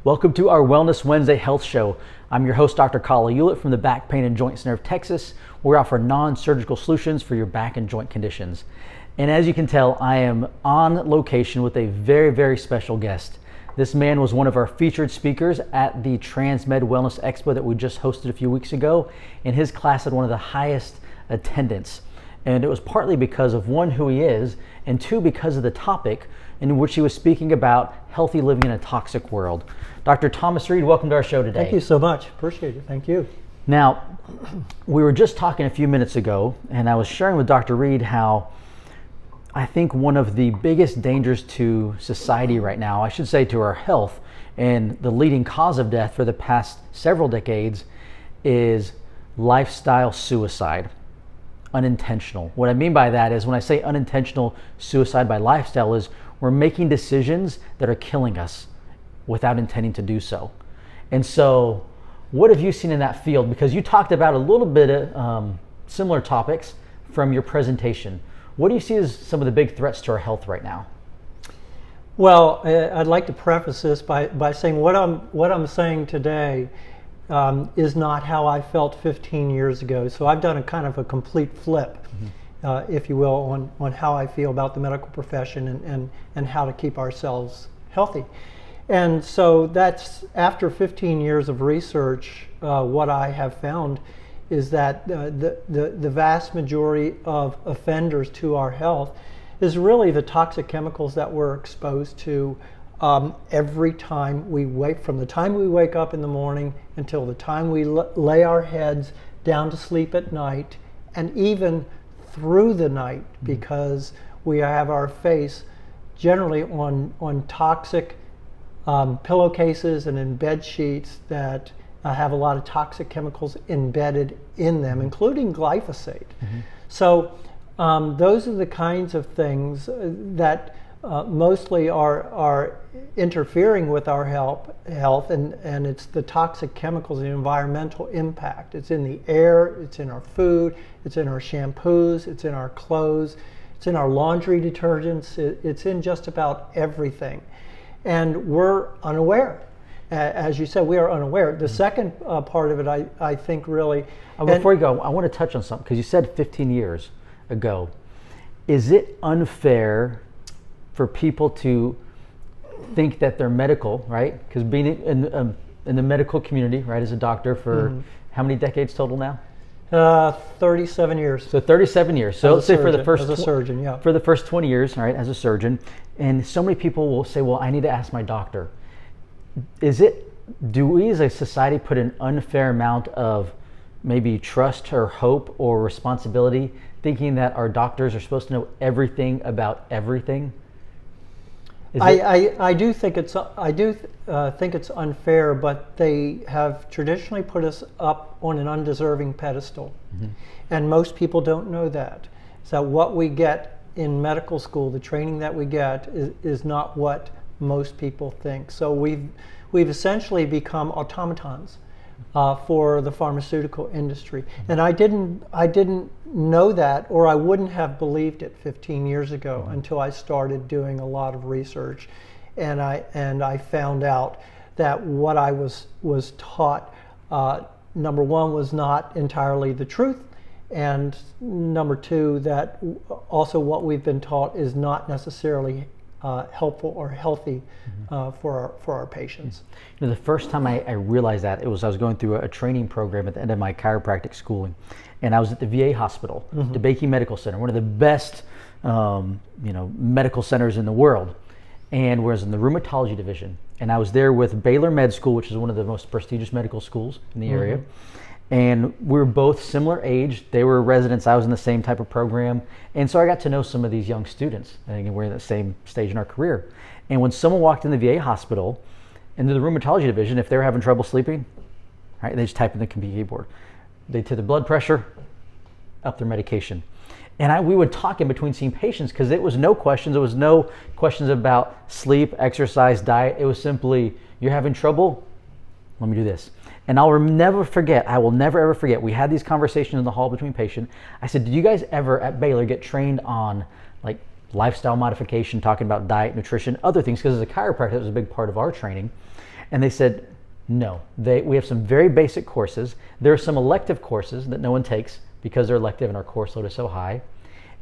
Welcome to our Wellness Wednesday Health Show. I'm your host, Dr. Kala Hewlett from the Back Pain and Joint Center of Texas. We offer non-surgical solutions for your back and joint conditions. And as you can tell, I am on location with a very, very special guest. This man was one of our featured speakers at the Transmed Wellness Expo that we just hosted a few weeks ago, and his class had one of the highest attendance. And it was partly because of one, who he is, and two, because of the topic in which he was speaking about healthy living in a toxic world. Dr. Thomas Reed, welcome to our show today. Thank you so much. Appreciate it. Thank you. Now, we were just talking a few minutes ago, and I was sharing with Dr. Reed how I think one of the biggest dangers to society right now, I should say to our health, and the leading cause of death for the past several decades is lifestyle suicide. Unintentional. What I mean by that is when I say unintentional suicide by lifestyle is we're making decisions that are killing us without intending to do so. And so what have you seen in that field? Because you talked about a little bit of similar topics from your presentation. What do you see as some of the big threats to our health right now? Well, I'd like to preface this by saying what I'm saying today is not how I felt 15 years ago. So I've done a kind of a complete flip, if you will, on how I feel about the medical profession and how to keep ourselves healthy. And so that's after 15 years of research, what I have found is that the vast majority of offenders to our health is really the toxic chemicals that we're exposed to every time we wake, from the time we wake up in the morning until the time we lay our heads down to sleep at night, and even through the night, because we have our face generally on toxic pillowcases and in bed sheets that have a lot of toxic chemicals embedded in them, including glyphosate. So those are the kinds of things that mostly are interfering with our health, and it's the toxic chemicals, the environmental impact. It's in the air, it's in our food, it's in our shampoos, it's in our clothes, it's in our laundry detergents, it's in just about everything. And we're unaware. As you said, we are unaware. The second part of it, I think really... Before you go, I want to touch on something, because you said 15 years ago. Is it unfair for people to think that they're medical, right? Because being in the medical community, right, as a doctor for how many decades total now? 37 years. So 37 years. So let's say for the first as a surgeon, yeah. For the first 20 years, all right, as a surgeon, and so many people will say, "Well, I need to ask my doctor." Do we as a society put an unfair amount of maybe trust or hope or responsibility, thinking that our doctors are supposed to know everything about everything? I do think it's unfair, but they have traditionally put us up on an undeserving pedestal, and most people don't know that. So what we get in medical school, the training that we get, is not what most people think. So we've essentially become automatons for the pharmaceutical industry, and I didn't know that, or I wouldn't have believed it 15 years ago until I started doing a lot of research, and I found out that what I was taught, number one, was not entirely the truth, and number two, that also what we've been taught is not necessarily helpful or healthy for our patients. You know, the first time I realized that, I was going through a training program at the end of my chiropractic schooling, and I was at the VA hospital, DeBakey Medical Center, one of the best medical centers in the world, and was in the rheumatology division. And I was there with Baylor Med School, which is one of the most prestigious medical schools in the area. And we were both similar age. They were residents. I was in the same type of program. And so I got to know some of these young students. And we're in the same stage in our career. And when someone walked in the VA hospital, into the rheumatology division, if they were having trouble sleeping, right, they just type in the computer keyboard. They took their blood pressure, up their medication. And we would talk in between seeing patients, because it was no questions. It was no questions about sleep, exercise, diet. It was simply, you're having trouble? Let me do this. And I will never ever forget, we had these conversations in the hall between patients. I said, did you guys ever at Baylor get trained on like lifestyle modification, talking about diet, nutrition, other things? Because as a chiropractor, that was a big part of our training. And they said, no, we have some very basic courses. There are some elective courses that no one takes because they're elective and our course load is so high.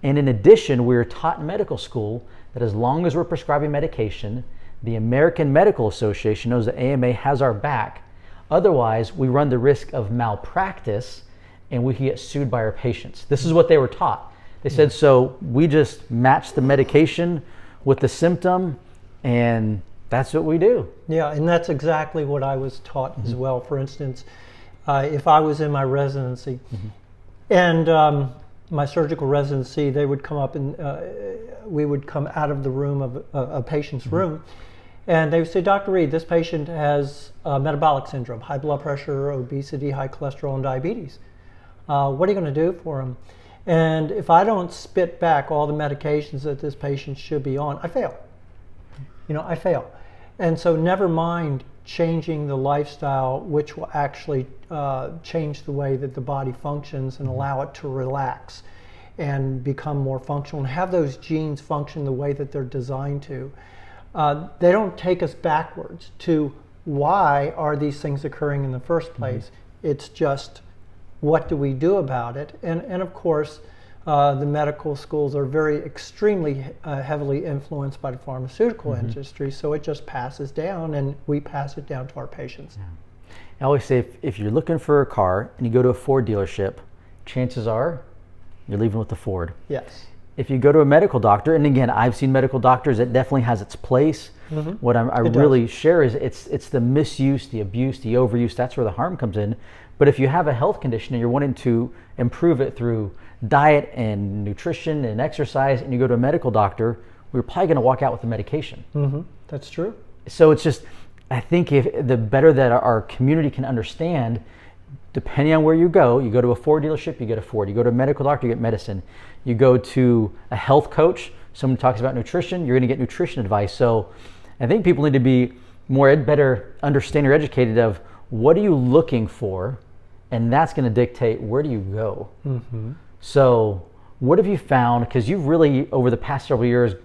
And in addition, we're taught in medical school that as long as we're prescribing medication, the American Medical Association knows that AMA has our back. Otherwise, we run the risk of malpractice and we can get sued by our patients. This is what they were taught. They said, so we just match the medication with the symptom, and that's what we do. Yeah, and that's exactly what I was taught as well. For instance, if I was in my residency and my surgical residency, they would come up and we would come out of the room of a patient's room, and they would say, Dr. Reed, this patient has metabolic syndrome, high blood pressure, obesity, high cholesterol, and diabetes. What are you going to do for him? And if I don't spit back all the medications that this patient should be on, I fail. I fail. And so never mind changing the lifestyle, which will actually change the way that the body functions and allow it to relax and become more functional and have those genes function the way that they're designed to. They don't take us backwards to why are these things occurring in the first place. It's just, what do we do about it? And of course, the medical schools are extremely heavily influenced by the pharmaceutical industry, so it just passes down and we pass it down to our patients. Yeah. I always say if you're looking for a car and you go to a Ford dealership, chances are you're leaving with the Ford. Yes. If you go to a medical doctor, and again, I've seen medical doctors, it definitely has its place. What I really share is it's the misuse, the abuse, the overuse, that's where the harm comes in. But if you have a health condition and you're wanting to improve it through diet and nutrition and exercise, and you go to a medical doctor, we're probably going to walk out with the medication. That's true. So it's just, I think if the better that our community can understand, depending on where you go to a Ford dealership, you get a Ford. You go to a medical doctor, you get medicine. You go to a health coach, someone talks about nutrition, you're going to get nutrition advice. So I think people need to be better understand or educated of what are you looking for, and that's going to dictate where do you go. So what have you found, because you've really over the past several years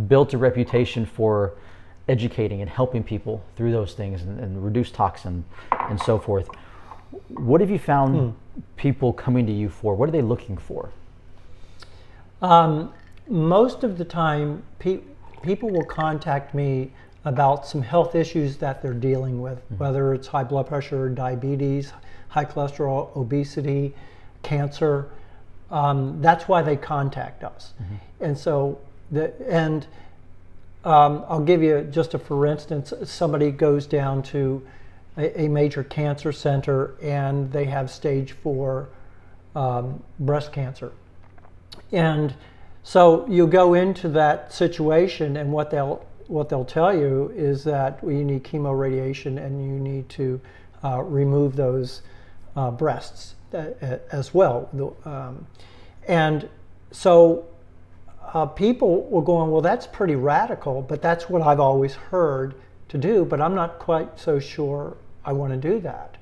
built a reputation for educating and helping people through those things and reduce toxin and so forth. What have you found people coming to you for? What are they looking for? Most of the time, people will contact me about some health issues that they're dealing with, whether it's high blood pressure, diabetes, high cholesterol, obesity, cancer. That's why they contact us. And so, I'll give you just for instance, somebody goes down to a major cancer center and they have stage 4 breast cancer. And so you go into that situation, and what they'll tell you is that you need chemoradiation and you need to remove those breasts as well. And so people were going, well, that's pretty radical, but that's what I've always heard to do, but I'm not quite so sure I want to do that.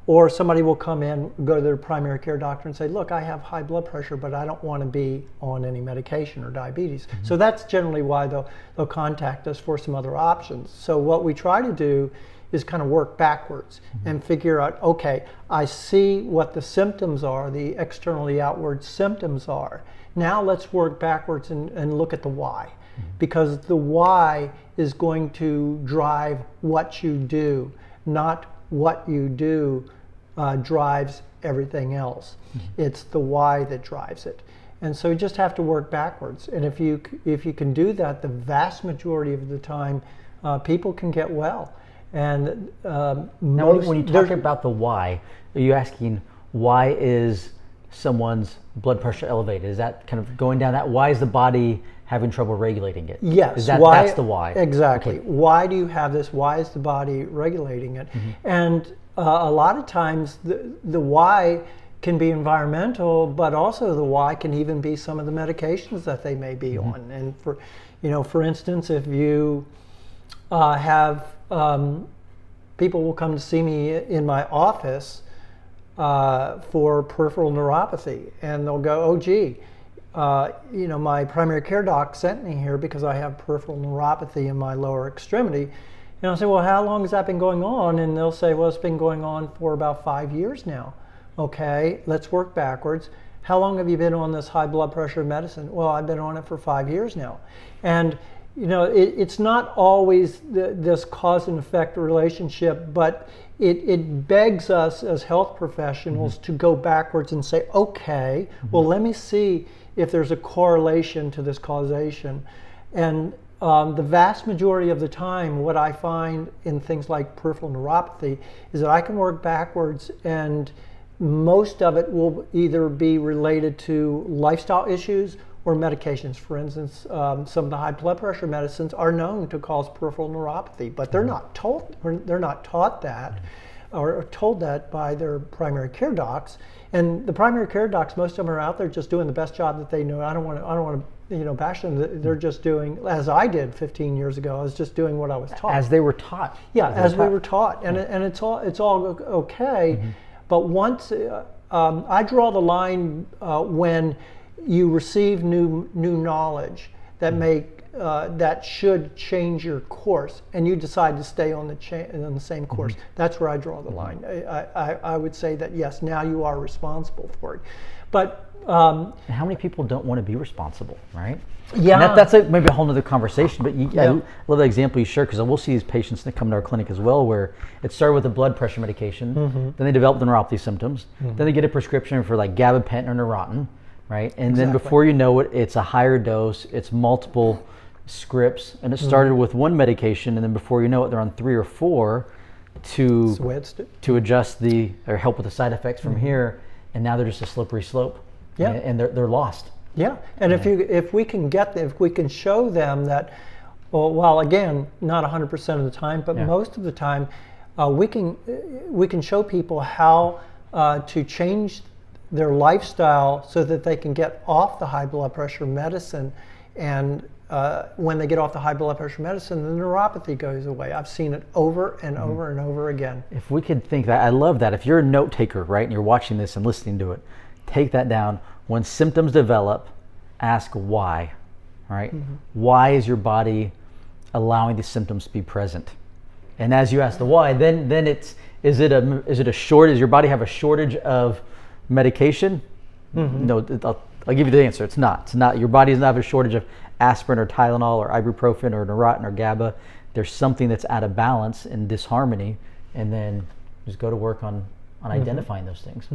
Or somebody will come in, go to their primary care doctor and say, look, I have high blood pressure, but I don't want to be on any medication or diabetes. So that's generally why they'll contact us for some other options. So what we try to do is kind of work backwards and figure out, okay, I see what the symptoms are, the externally outward symptoms are. Now let's work backwards and look at the why. Because the why is going to drive what you do, not what you do drives everything else. It's the why that drives it. And so you just have to work backwards. And if you can do that, the vast majority of the time, people can get well. And now, when you talk about the why, are you asking why is someone's blood pressure elevated? Is that kind of going down that? Why is the body having trouble regulating it? Yes. That's the why. Exactly. Okay. Why do you have this? Why is the body regulating it? And a lot of times the why can be environmental, but also the why can even be some of the medications that they may be on. And for instance, if you have people will come to see me in my office for peripheral neuropathy, and they'll go, oh gee, my primary care doc sent me here because I have peripheral neuropathy in my lower extremity, And I'll say, well, how long has that been going on? And they'll say, well, it's been going on for about 5 years now. Okay, let's work backwards. How long have you been on this high blood pressure medicine? Well, I've been on it for 5 years now. And it's not always this cause and effect relationship, but it begs us as health professionals to go backwards and say, okay, well, let me see if there's a correlation to this causation. And the vast majority of the time, what I find in things like peripheral neuropathy is that I can work backwards, and most of it will either be related to lifestyle issues or medications. For instance, some of the high blood pressure medicines are known to cause peripheral neuropathy, but they're not taught that or told that by their primary care docs. And the primary care docs, most of them are out there just doing the best job that they know. I don't want to bash them. They're just doing, as I did 15 years ago. I was just doing what I was taught. As they were taught. Yeah, as we were taught, and it's all okay. But once I draw the line when you receive new knowledge that should change your course, and you decide to stay on the same course. That's where I draw the line. I would say that yes, now you are responsible for it. But how many people don't want to be responsible, right? Yeah, and that's maybe a whole other conversation. But I love the example you shared, because we'll see these patients that come to our clinic as well, where it started with a blood pressure medication, then they develop the neuropathy symptoms, then they get a prescription for like gabapentin or Neurontin, right? And then before you know it, it's a higher dose, it's multiple scripts, and it started with one medication, and then before you know it, they're on 3 or 4 to adjust or help with the side effects from here, and now they're just a slippery slope. Yeah, and they're lost. Yeah, and if we can show them that, well, again, not 100% of the time, but most of the time, we can show people how to change their lifestyle so that they can get off the high blood pressure medicine, and when they get off the high blood pressure medicine, the neuropathy goes away. I've seen it over and over and over again. If we could think that, I love that. If you're a note taker, right, and you're watching this and listening to it, take that down. When symptoms develop, ask why, right? Why is your body allowing these symptoms to be present? And as you ask the why, then is it a shortage? Does your body have a shortage of medication? No, I'll give you the answer. It's not. It's not. Your body doesn't have a shortage of aspirin or Tylenol or ibuprofen or Neurontin or GABA. There's something that's out of balance and disharmony, and then just go to work on identifying those things.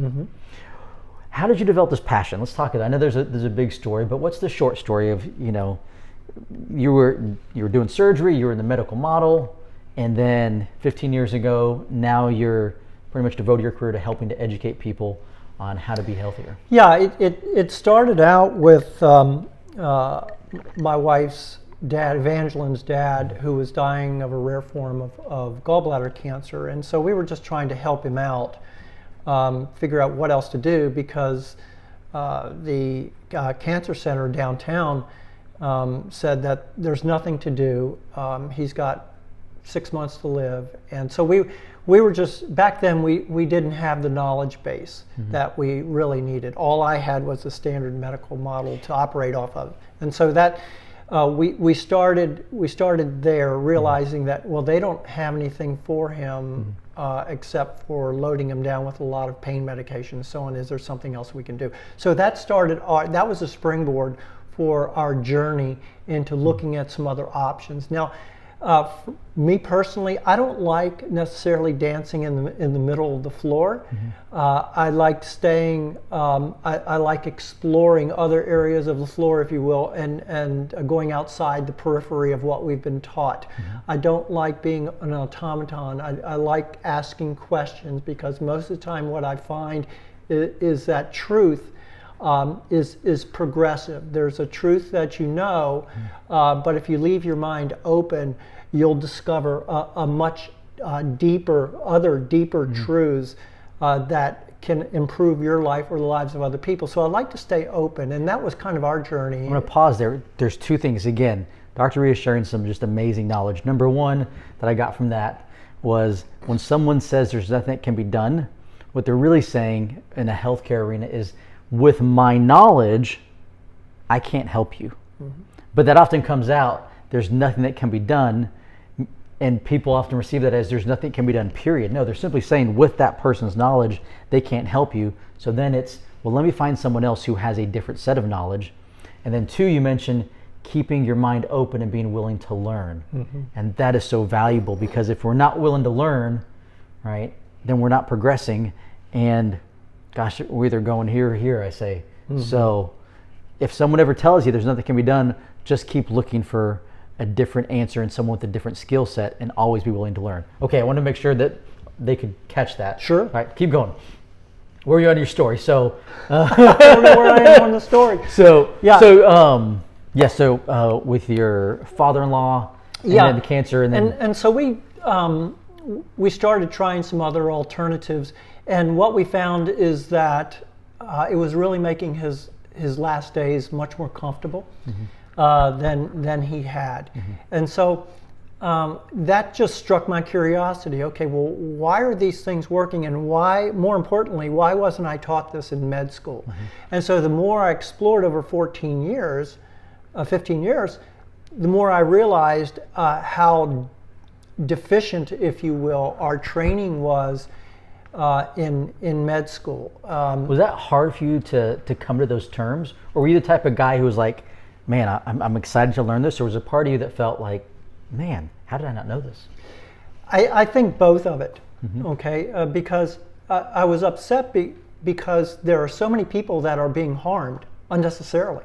How did you develop this passion? Let's talk about it. I know there's a big story, but what's the short story of, you were doing surgery, you were in the medical model, and then 15 years ago, now you're pretty much devoted your career to helping to educate people on how to be healthier. Yeah, it started out with my wife's dad, Evangeline's dad, who was dying of a rare form of gallbladder cancer, and so we were just trying to help him out. Figure out what else to do, because the cancer center downtown said that there's nothing to do. He's got 6 months to live, and so we were just, back then we didn't have the knowledge base that we really needed. All I had was a standard medical model to operate off of, and so that we started there, realizing that, well, they don't have anything for him. Except for loading him down with a lot of pain medication and so on. Is there something else we can do? So that that was a springboard for our journey into looking at some other options. Now, for me personally, I don't like necessarily dancing in the middle of the floor. I like staying. I like exploring other areas of the floor, if you will, and going outside the periphery of what we've been taught. I don't like being an automaton. I like asking questions, because most of the time, what I find is that truth is progressive. There's a truth that but if you leave your mind open, you'll discover a much deeper truths that can improve your life or the lives of other people. So I like to stay open, and that was kind of our journey. I'm going to pause there. There's 2 things. Again, Dr. Rhea sharing some just amazing knowledge. Number 1 that I got from that was, when someone says there's nothing that can be done, what they're really saying in a healthcare arena is, with my knowledge, I can't help you. But that often comes out, there's nothing that can be done. And people often receive that as there's nothing can be done, period. No, they're simply saying with that person's knowledge, they can't help you. So then it's, well, let me find someone else who has a different set of knowledge. And then 2, you mentioned keeping your mind open and being willing to learn. And that is so valuable, because if we're not willing to learn, right, then we're not progressing. And gosh, we're either going here or here, I say. So if someone ever tells you there's nothing can be done, just keep looking for a different answer and someone with a different skill set, and always be willing to learn. Okay, I want to make sure that they could catch that. Sure. All right, keep going. Where are you on your story? So I don't know where I am on the story. So with your father-in-law, and then the cancer, and then and so we started trying some other alternatives, and what we found is that it was really making his last days much more comfortable than he had, and so that just struck my curiosity. Okay, well, why are these things working, and why, more importantly, why wasn't I taught this in med school? And so the more I explored over 15 years, the more I realized how deficient, if you will, our training was in med school. Was that hard for you to come to those terms, or were you the type of guy who was like, man, I'm excited to learn this, or was a part of you that felt like, man, how did I not know this? I think both of it, okay, because I was upset because there are so many people that are being harmed unnecessarily.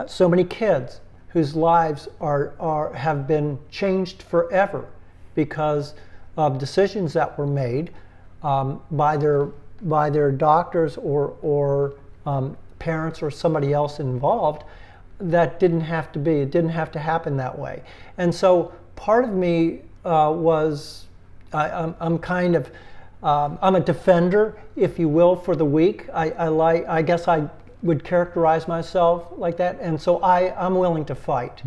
So many kids whose lives have been changed forever because of decisions that were made by their doctors or parents or somebody else involved. That didn't have to be. It didn't have to happen that way. And so part of me was I'm a defender, if you will, for the weak. I guess I would characterize myself like that, and so I'm willing to fight.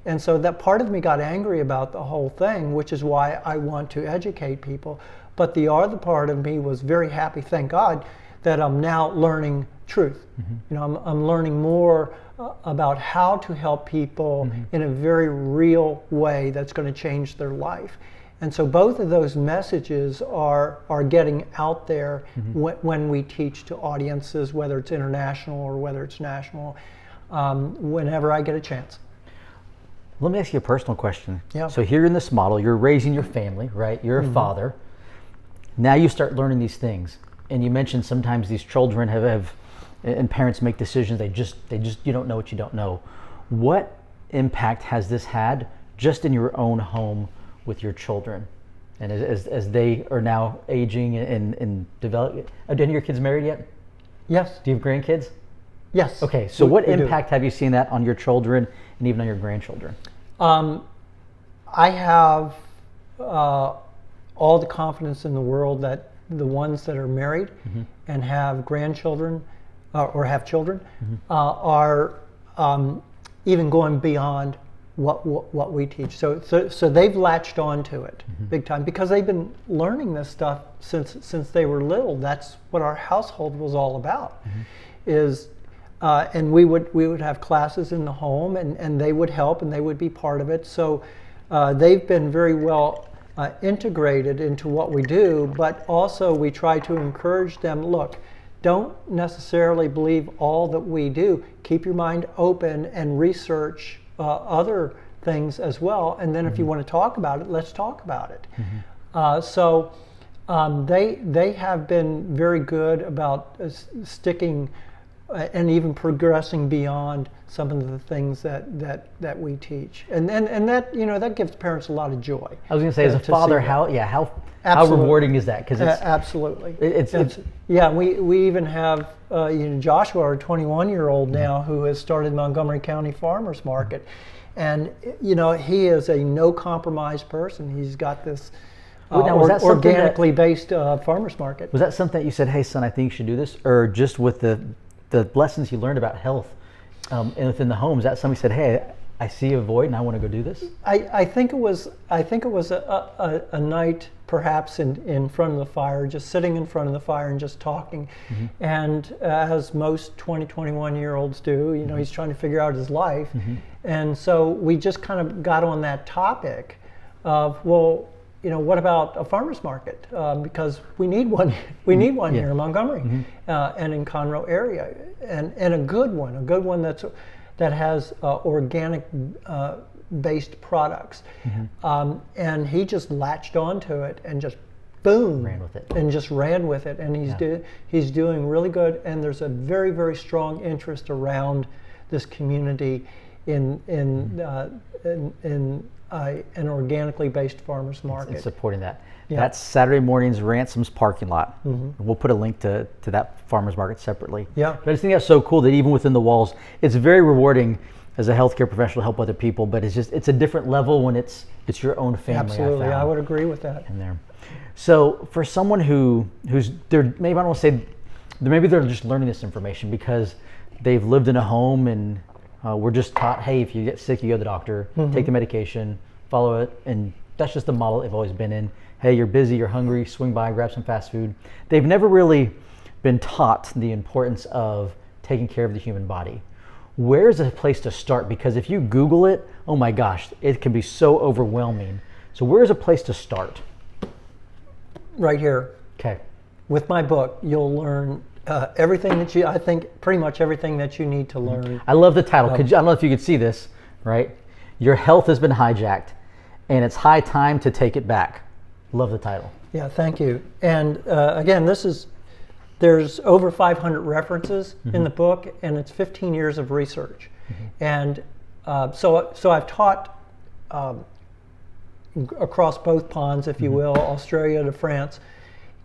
And so that part of me got angry about the whole thing, which is why I want to educate people. But the other part of me was very happy, thank God, that I'm now learning truth. You know, I'm learning more about how to help people in a very real way that's going to change their life. And so both of those messages are getting out there when we teach to audiences, whether it's international or whether it's national, whenever I get a chance. Let me ask you a personal question. Yeah. So here in this model, you're raising your family, right? You're a father. Now you start learning these things. And you mentioned sometimes these children and parents make decisions, they just you don't know what you don't know. What impact has this had just in your own home with your children, and as they are now aging and developing? Are any of your kids married yet? Yes. Do you have grandkids? Yes. Okay, so what impact have you seen that on your children and even on your grandchildren? I have all the confidence in the world that the ones that are married and have grandchildren or have children are even going beyond what we teach. So they've latched on to it big time because they've been learning this stuff since they were little. That's what our household was all about. And we would have classes in the home, and they would help and they would be part of it. So they've been very well integrated into what we do, but also we try to encourage them, look, don't necessarily believe all that we do. Keep your mind open and research other things as well. And then if you want to talk about it, let's talk about it. So they have been very good about sticking and even progressing beyond some of the things that we teach, and that, you know, that gives parents a lot of joy. I was going to say, as a father, how rewarding is that? Because it's absolutely, it's yeah. We even have Joshua, our 21-year-old now, who has started Montgomery County Farmers Market, and he is a no compromise person. He's got this organically based farmers market. Was that something that you said, hey son, I think you should do this, or just with the lessons you learned about health and within the home, is that somebody said, hey, I see a void and I want to go do this? I think it was a night perhaps in front of the fire, just sitting in front of the fire and just talking. And as most 21-year-olds do, he's trying to figure out his life. And so we just kind of got on that topic of, well, what about a farmer's market? Because we need one. We need one here in Montgomery and in Conroe area, and a good one that has organic based products. And he just latched onto it and just boom, ran with it, and he's doing really good. And there's a very, very strong interest around this community in an organically based farmers market. And supporting that. Yeah. That's Saturday mornings, Ransom's parking lot. We'll put a link to that farmers market separately. Yeah. But I just think that's so cool that even within the walls, it's very rewarding as a healthcare professional to help other people, but it's a different level when it's your own family. Absolutely, I would agree with that. In there. So for someone who's there, maybe I don't want to say, maybe they're just learning this information because they've lived in a home and we're just taught, hey, if you get sick, you go to the doctor, take the medication, follow it, and that's just the model they've always been in. Hey, you're busy, you're hungry, swing by, grab some fast food. They've never really been taught the importance of taking care of the human body. Where's a place to start? Because if you Google it, oh my gosh, it can be so overwhelming. So where's a place to start? Right here. Okay. With my book, you'll learn everything that I think pretty much everything that you need to learn. I love the title. I don't know if you could see this, right? Your health has been hijacked, and it's high time to take it back. Love the title. Yeah, thank you. And again, there's over 500 references in the book, and it's 15 years of research. And so I've taught across both ponds, if you will, Australia to France,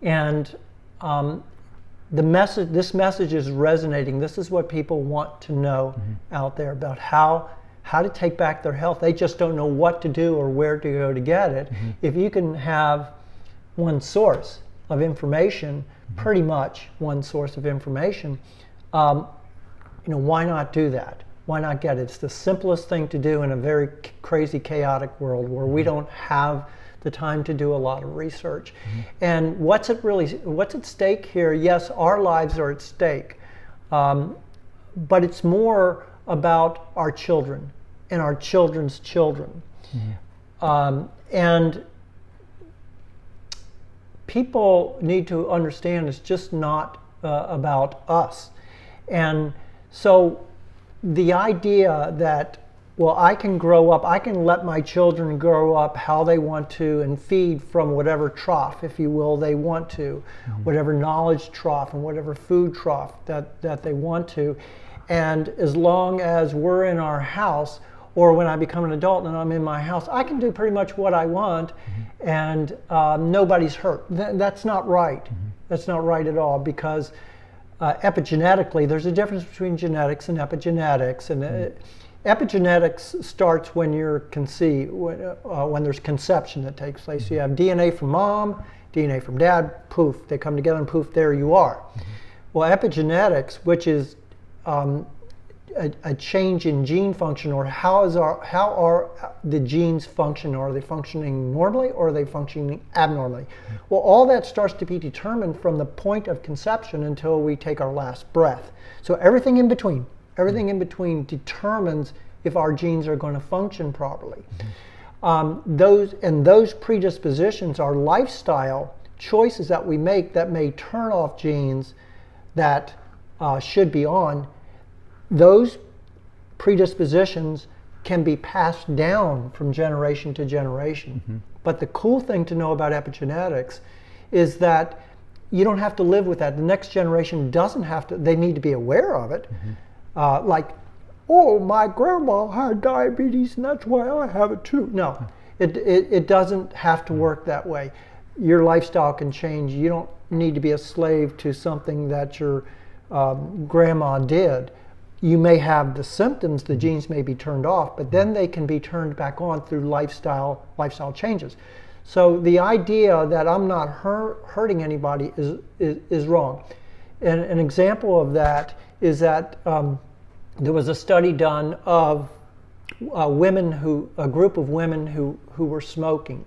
and this message is resonating. This is what people want to know out there about how to take back their health. They just don't know what to do or where to go to get it. If you can have one source of information, pretty much one source of information, why not do that? Why not get it? It's the simplest thing to do in a very crazy, chaotic world where we don't have the time to do a lot of research. And what's at stake here? Yes, our lives are at stake, but it's more about our children and our children's children. And people need to understand it's just not about us. And so the idea that, well, I can grow up, I can let my children grow up how they want to and feed from whatever trough, if you will, they want to, whatever knowledge trough and whatever food trough that they want to. And as long as we're in our house, or when I become an adult and I'm in my house, I can do pretty much what I want and nobody's hurt. That's not right. That's not right at all, because epigenetically, there's a difference between genetics and epigenetics. And epigenetics starts when you're conceived, when there's conception that takes place. So you have DNA from mom, DNA from dad, poof, they come together and poof, there you are. Well, epigenetics, which is a change in gene function, or how are the genes function? Are they functioning normally or are they functioning abnormally? Well, all that starts to be determined from the point of conception until we take our last breath. So everything in between determines if our genes are going to function properly. Those predispositions are lifestyle choices that we make that may turn off genes that should be on. Those predispositions can be passed down from generation to generation. But the cool thing to know about epigenetics is that you don't have to live with that. The next generation doesn't have to, they need to be aware of it. Like, oh, my grandma had diabetes and that's why I have it too. No, it doesn't have to work that way. Your lifestyle can change. You don't need to be a slave to something that your grandma did. You may have the symptoms, the genes may be turned off, but then they can be turned back on through lifestyle changes. So the idea that I'm not hurting anybody is wrong. And an example of that is that there was a study done of a group of women who were smoking,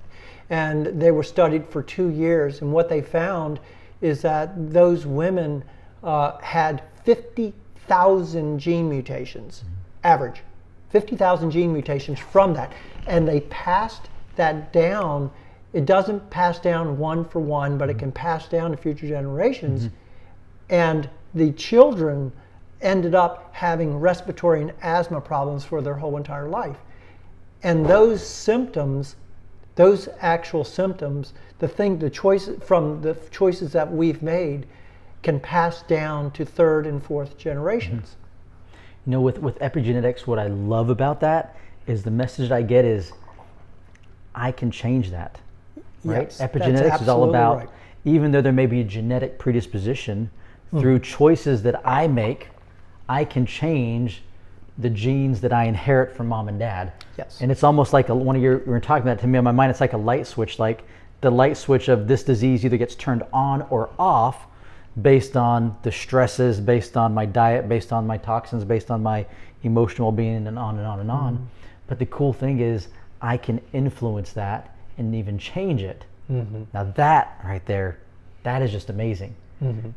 and they were studied for 2 years. And what they found is that those women had 50,000 gene mutations, average, 50,000 gene mutations from that, and they passed that down. It doesn't pass down one for one, but it can pass down to future generations. And the children ended up having respiratory and asthma problems for their whole entire life. And those symptoms, those actual symptoms, the choices that we've made can pass down to third and fourth generations. You know, with epigenetics, what I love about that is the message I get is I can change that. Right? Yes, Epigenetics is all about, right. Even though there may be a genetic predisposition, through choices that I make, I can change the genes that I inherit from mom and dad. Yes. And it's almost like you were talking about it to me in my mind, it's like a light switch, like the light switch of this disease either gets turned on or off based on the stresses, based on my diet, based on my toxins, based on my emotional being, and on and on and on. But the cool thing is I can influence that and even change it. Now that right there, that is just amazing.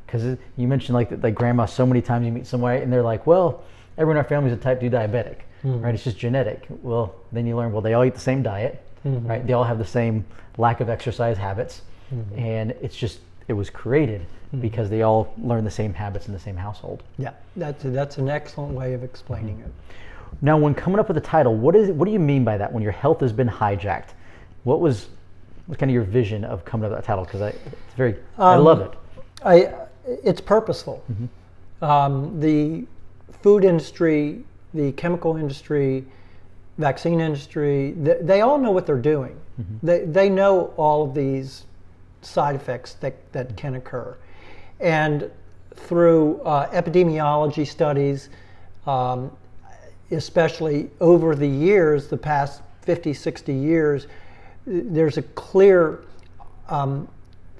Because you mentioned like grandma, so many times you meet somebody and they're like, well, everyone in our family is a type 2 diabetic, right? It's just genetic. Well, then you learn, well, they all eat the same diet, right? They all have the same lack of exercise habits. And it was created because they all learn the same habits in the same household. Yeah, that's an excellent way of explaining it. Now, when coming up with the title, what do you mean by that? When your health has been hijacked, what's kind of your vision of coming up with that title? Because I love it. It's purposeful. The food industry, the chemical industry, vaccine industry, they all know what they're doing. They know all of these side effects that can occur. And through epidemiology studies, especially over the years, the past 50, 60 years, there's a clear,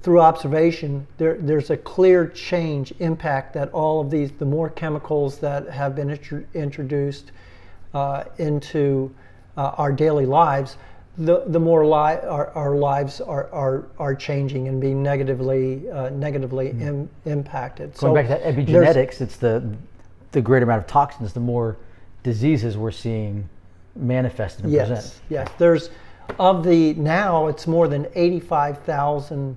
through observation, there's a clear change, impact that all of the more chemicals that have been introduced into our daily lives, the more our lives are changing and being negatively impacted. Going back to that epigenetics, it's the greater amount of toxins, the more diseases we're seeing manifested and present. Yes, now it's more than 85,000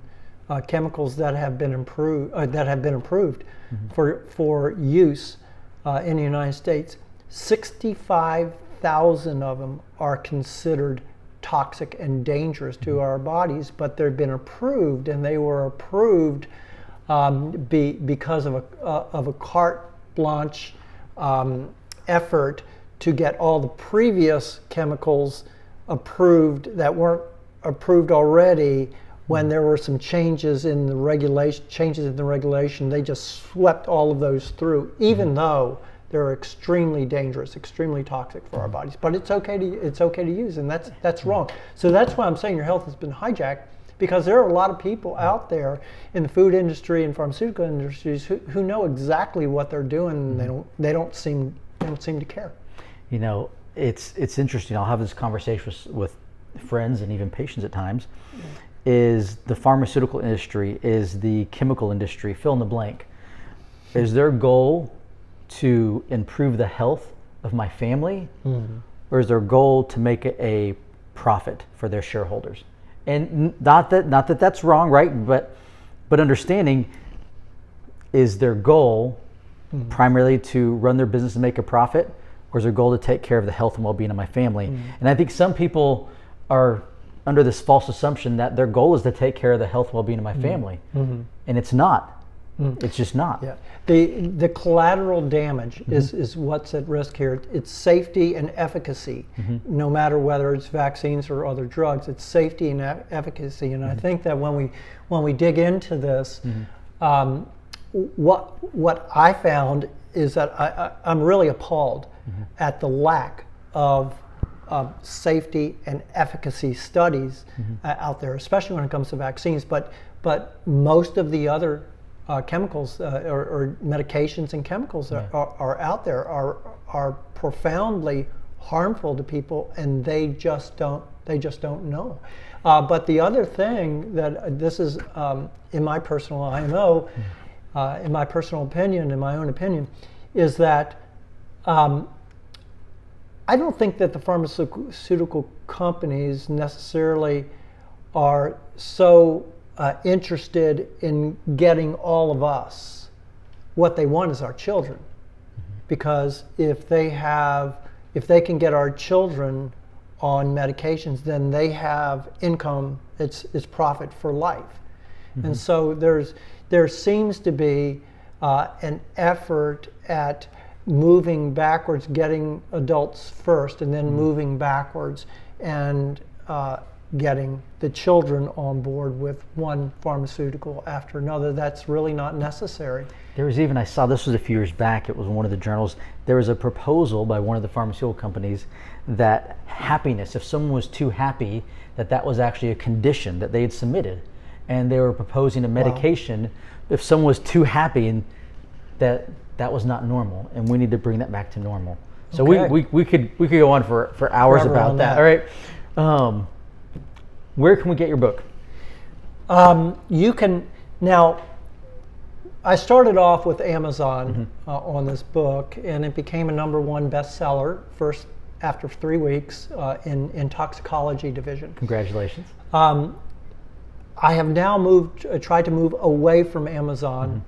chemicals that have been approved for use in the United States. 65,000 of them are considered toxic and dangerous to our bodies, but they've been approved, and they were approved because of a carte blanche effort to get all the previous chemicals approved that weren't approved already. When there were some changes in the regulation, they just swept all of those through, even though they're extremely dangerous, extremely toxic for our bodies. But it's okay to use, and that's wrong. So that's why I'm saying your health has been hijacked, because there are a lot of people out there in the food industry and pharmaceutical industries who know exactly what they're doing, and they don't seem to care. You know, it's interesting. I'll have this conversation with friends and even patients at times. Is the pharmaceutical industry, is the chemical industry, fill in the blank, is their goal to improve the health of my family, or is their goal to make a profit for their shareholders? And not that that's wrong, right? But understanding, is their goal primarily to run their business and make a profit, or is their goal to take care of the health and well-being of my family? And I think some people are under this false assumption that their goal is to take care of the health and well-being of my family, and it's not. It's just not. Yeah. The collateral damage is what's at risk here. It's safety and efficacy, no matter whether it's vaccines or other drugs. It's safety and efficacy, and I think that when we dig into this, what I found is that I'm really appalled at the lack of safety and efficacy studies out there, especially when it comes to vaccines. But most of the other chemicals or medications and chemicals are out there are profoundly harmful to people, and they just don't know. But the other thing that this is in my personal IMO, in my personal opinion, in my own opinion, is that I I don't think that the pharmaceutical companies necessarily are so interested in getting all of us. What they want is our children, because if they can get our children on medications, then they have income. It's profit for life. And so there seems to be an effort at moving backwards, getting adults first, and then moving backwards and getting the children on board with one pharmaceutical after another. That's really not necessary. There was even, I saw this was a few years back, it was one of the journals, there was a proposal by one of the pharmaceutical companies that happiness, if someone was too happy, that was actually a condition that they had submitted. And they were proposing a medication if someone was too happy, and that was not normal, and we need to bring that back to normal. So okay. we could go on for hours Forever about that. All right. Where can we get your book? You can, now, I started off with Amazon on this book, and it became a #1 bestseller first after 3 weeks in toxicology division. Congratulations. I have now tried to move away from Amazon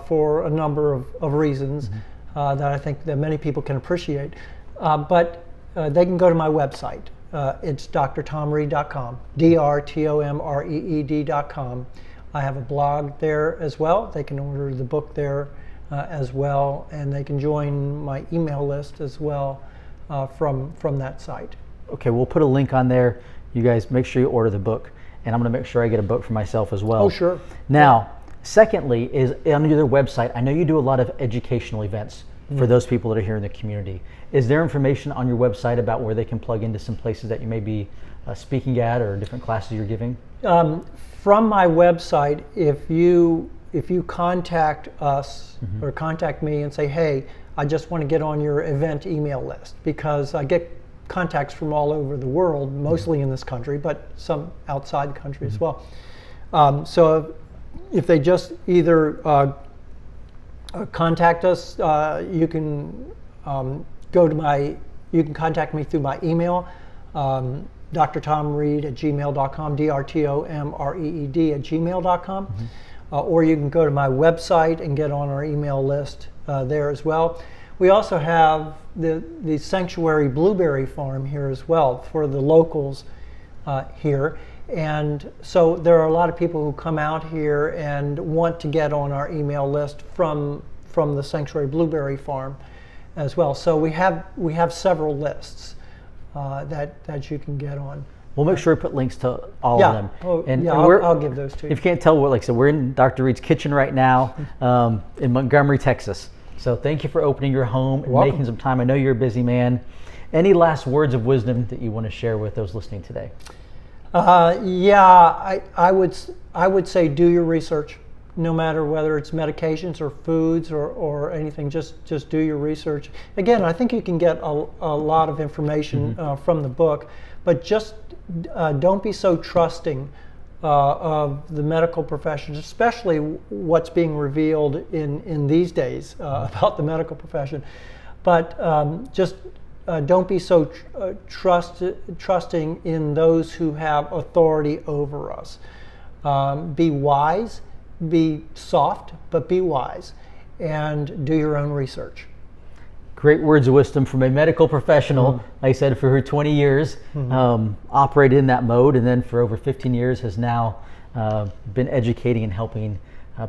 for a number of reasons that I think that many people can appreciate. But they can go to my website. It's drtomreed.com, drtomreed.com. I have a blog there as well. They can order the book there as well, and they can join my email list as well from that site. Okay, we'll put a link on there. You guys make sure you order the book, and I'm going to make sure I get a book for myself as well. Oh, sure. Now, secondly, is on your website, I know you do a lot of educational events for those people that are here in the community. Is there information on your website about where they can plug into some places that you may be speaking at, or different classes you're giving? From my website, if you contact us or contact me and say, hey, I just want to get on your event email list, because I get contacts from all over the world, mostly in this country, but some outside the country as well. So if they just either contact us, you can you can contact me through my email, drtomreed@gmail.com, drtomreed@gmail.com, or you can go to my website and get on our email list there as well. We also have the Sanctuary Blueberry Farm here as well for the locals here. And so there are a lot of people who come out here and want to get on our email list from the Sanctuary Blueberry Farm as well. So we have several lists that you can get on. We'll make sure we put links to all of them. I'll give those to you. If you can't tell, like I said, we're in Dr. Reed's kitchen right now in Montgomery, Texas. So thank you for opening your home and making some time. I know you're a busy man. Any last words of wisdom that you want to share with those listening today? I would say do your research, no matter whether it's medications or foods or anything. Just do your research. Again, I think you can get a lot of information from the book, but just don't be so trusting of the medical profession, especially what's being revealed in these days about the medical profession. But just don't be so trusting in those who have authority over us. Be wise, be soft, but be wise, and do your own research. Great words of wisdom from a medical professional. Like I said, for her 20 years, operated in that mode, and then for over 15 years has now been educating and helping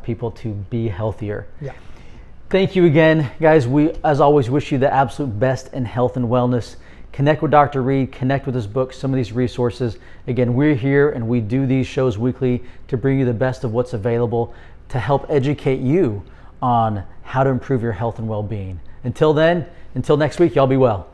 people to be healthier. Yeah. Thank you again, guys. We, as always, wish you the absolute best in health and wellness. Connect with Dr. Reed, connect with his book, some of these resources. Again, we're here and we do these shows weekly to bring you the best of what's available to help educate you on how to improve your health and well-being. Until then, until next week, y'all be well.